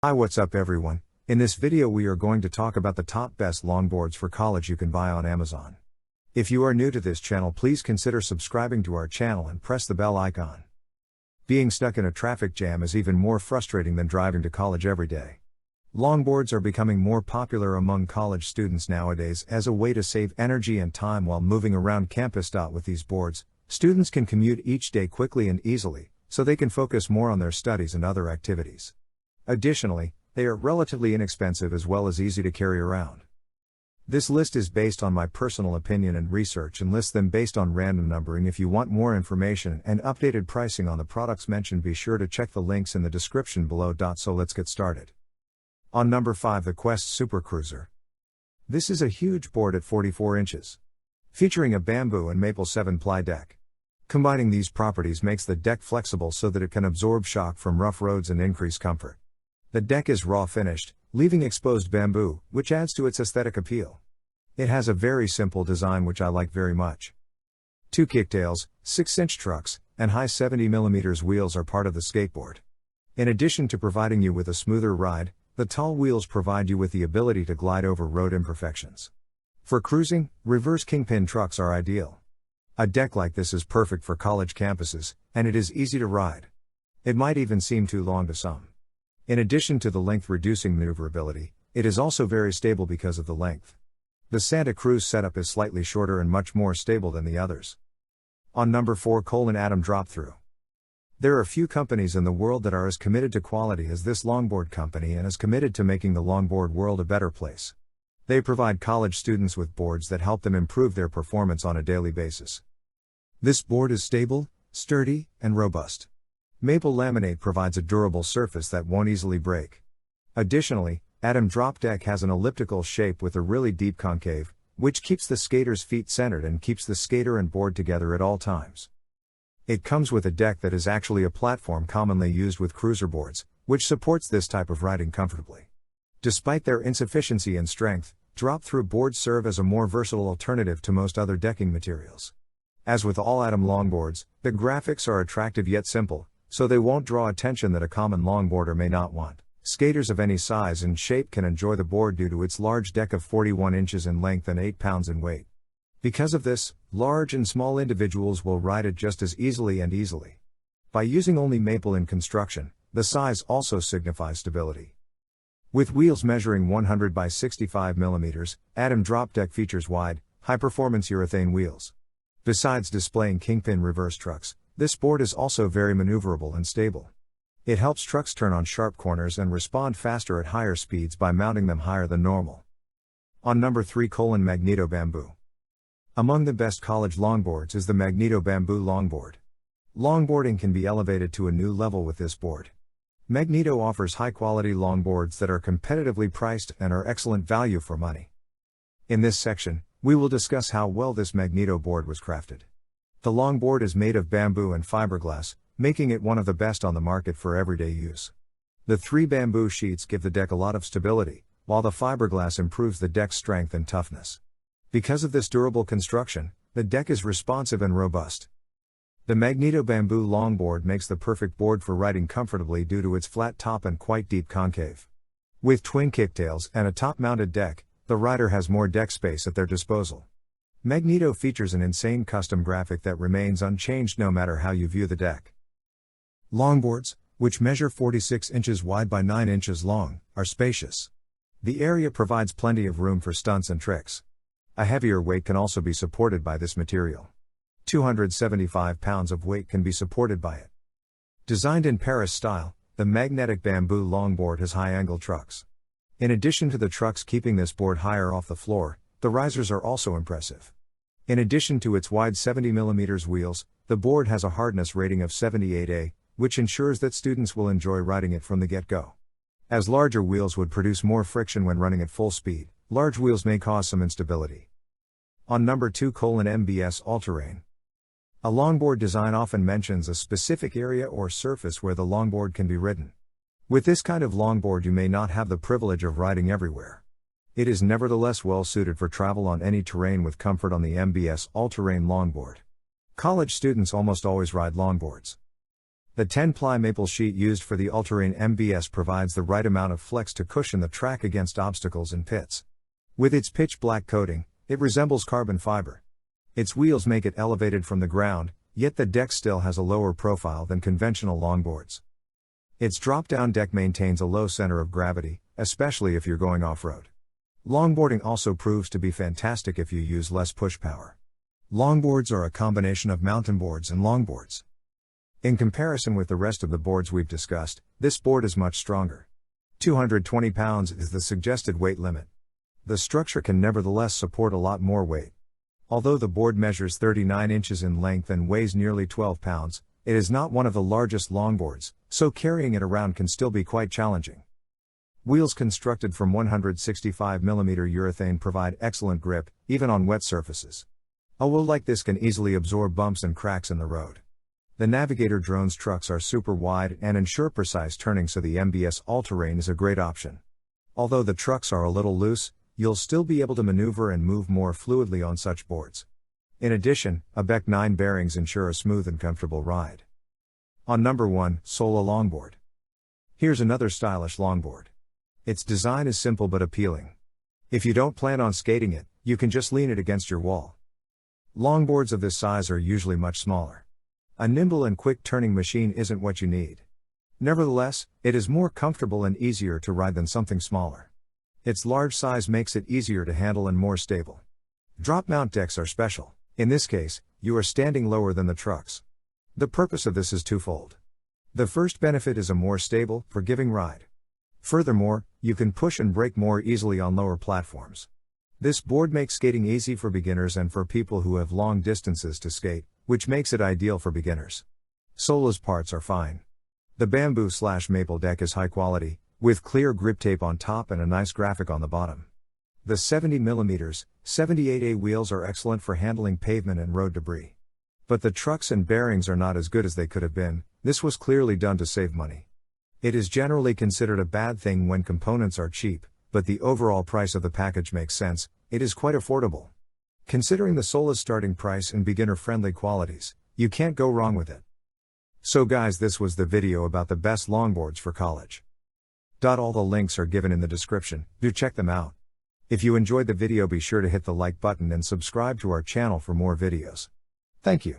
Hi, what's up everyone? In this video we are going to talk about the top best longboards for college you can buy on Amazon. If you are new to this channel, please consider subscribing to our channel and press the bell icon. Being stuck in a traffic jam is even more frustrating than driving to college every day. Longboards are becoming more popular among college students nowadays as a way to save energy and time while moving around campus. With these boards, students can commute each day quickly and easily, so they can focus more on their studies and other activities. Additionally, they are relatively inexpensive as well as easy to carry around. This list is based on my personal opinion and research and lists them based on random numbering. If you want more information and updated pricing on the products mentioned, be sure to check the links in the description below. So let's get started. On number 5, the Quest Super Cruiser. This is a huge board at 44 inches. Featuring a bamboo and maple 7-ply deck. Combining these properties makes the deck flexible so that it can absorb shock from rough roads and increase comfort. The deck is raw finished, leaving exposed bamboo, which adds to its aesthetic appeal. It has a very simple design which I like very much. 2 kicktails, 6-inch trucks, and high 70mm wheels are part of the skateboard. In addition to providing you with a smoother ride, the tall wheels provide you with the ability to glide over road imperfections. For cruising, reverse kingpin trucks are ideal. A deck like this is perfect for college campuses, and it is easy to ride. It might even seem too long to some. In addition to the length-reducing maneuverability, it is also very stable because of the length. The Santa Cruz setup is slightly shorter and much more stable than the others. On number 4, Atom Drop-Through. There are few companies in the world that are as committed to quality as this longboard company and as committed to making the longboard world a better place. They provide college students with boards that help them improve their performance on a daily basis. This board is stable, sturdy, and robust. Maple laminate provides a durable surface that won't easily break. Additionally, Atom Drop Deck has an elliptical shape with a really deep concave, which keeps the skater's feet centered and keeps the skater and board together at all times. It comes with a deck that is actually a platform commonly used with cruiser boards, which supports this type of riding comfortably. Despite their insufficiency in strength, drop-through boards serve as a more versatile alternative to most other decking materials. As with all Atom longboards, the graphics are attractive yet simple, so they won't draw attention that a common longboarder may not want. Skaters of any size and shape can enjoy the board due to its large deck of 41 inches in length and 8 pounds in weight. Because of this, large and small individuals will ride it just as easily. By using only maple in construction, the size also signifies stability. With wheels measuring 100 by 65 mm, Atom Drop Deck features wide, high-performance urethane wheels. Besides displaying kingpin reverse trucks, this board is also very maneuverable and stable. It helps trucks turn on sharp corners and respond faster at higher speeds by mounting them higher than normal. On number 3, Magneto Bamboo. Among the best college longboards is the Magneto Bamboo longboard. Longboarding can be elevated to a new level with this board. Magneto offers high-quality longboards that are competitively priced and are excellent value for money. In this section, we will discuss how well this Magneto board was crafted. The longboard is made of bamboo and fiberglass, making it one of the best on the market for everyday use. The 3 bamboo sheets give the deck a lot of stability, while the fiberglass improves the deck's strength and toughness. Because of this durable construction, the deck is responsive and robust. The Magneto Bamboo longboard makes the perfect board for riding comfortably due to its flat top and quite deep concave. With twin kicktails and a top-mounted deck, the rider has more deck space at their disposal. Magneto features an insane custom graphic that remains unchanged no matter how you view the deck. Longboards, which measure 46 inches wide by 9 inches long, are spacious. The area provides plenty of room for stunts and tricks. A heavier weight can also be supported by this material. 275 pounds of weight can be supported by it. Designed in Paris style, the Magnetic Bamboo longboard has high-angle trucks. In addition to the trucks keeping this board higher off the floor, the risers are also impressive. In addition to its wide 70mm wheels, the board has a hardness rating of 78A, which ensures that students will enjoy riding it from the get-go. As larger wheels would produce more friction when running at full speed, large wheels may cause some instability. On number 2, MBS All-Terrain. A longboard design often mentions a specific area or surface where the longboard can be ridden. With this kind of longboard you may not have the privilege of riding everywhere. It is nevertheless well suited for travel on any terrain with comfort on the MBS All-Terrain longboard. College students almost always ride longboards. The 10-ply maple sheet used for the all-terrain MBS provides the right amount of flex to cushion the track against obstacles and pits. With its pitch black coating, it resembles carbon fiber. Its wheels make it elevated from the ground, yet the deck still has a lower profile than conventional longboards. Its drop-down deck maintains a low center of gravity, especially if you're going off-road. Longboarding also proves to be fantastic if you use less push power. Longboards are a combination of mountain boards and longboards. In comparison with the rest of the boards we've discussed, this board is much stronger. 220 pounds is the suggested weight limit. The structure can nevertheless support a lot more weight. Although the board measures 39 inches in length and weighs nearly 12 pounds, it is not one of the largest longboards, so carrying it around can still be quite challenging. Wheels constructed from 165mm urethane provide excellent grip, even on wet surfaces. A wheel like this can easily absorb bumps and cracks in the road. The Navigator drone's trucks are super wide and ensure precise turning, so the MBS All-Terrain is a great option. Although the trucks are a little loose, you'll still be able to maneuver and move more fluidly on such boards. In addition, ABEC 9 bearings ensure a smooth and comfortable ride. On number 1, Sola Longboard. Here's another stylish longboard. Its design is simple but appealing. If you don't plan on skating it, you can just lean it against your wall. Longboards of this size are usually much smaller. A nimble and quick turning machine isn't what you need. Nevertheless, it is more comfortable and easier to ride than something smaller. Its large size makes it easier to handle and more stable. Drop mount decks are special. In this case, you are standing lower than the trucks. The purpose of this is twofold. The first benefit is a more stable, forgiving ride. Furthermore, you can push and brake more easily on lower platforms. This board makes skating easy for beginners and for people who have long distances to skate, which makes it ideal for beginners. Sola's parts are fine. The bamboo/maple deck is high quality, with clear grip tape on top and a nice graphic on the bottom. The 70mm, 78A wheels are excellent for handling pavement and road debris. But the trucks and bearings are not as good as they could have been. This was clearly done to save money. It is generally considered a bad thing when components are cheap, but the overall price of the package makes sense. It is quite affordable. Considering the Sola's starting price and beginner-friendly qualities, you can't go wrong with it. So guys, this was the video about the best longboards for college. All the links are given in the description, do check them out. If you enjoyed the video, be sure to hit the like button and subscribe to our channel for more videos. Thank you.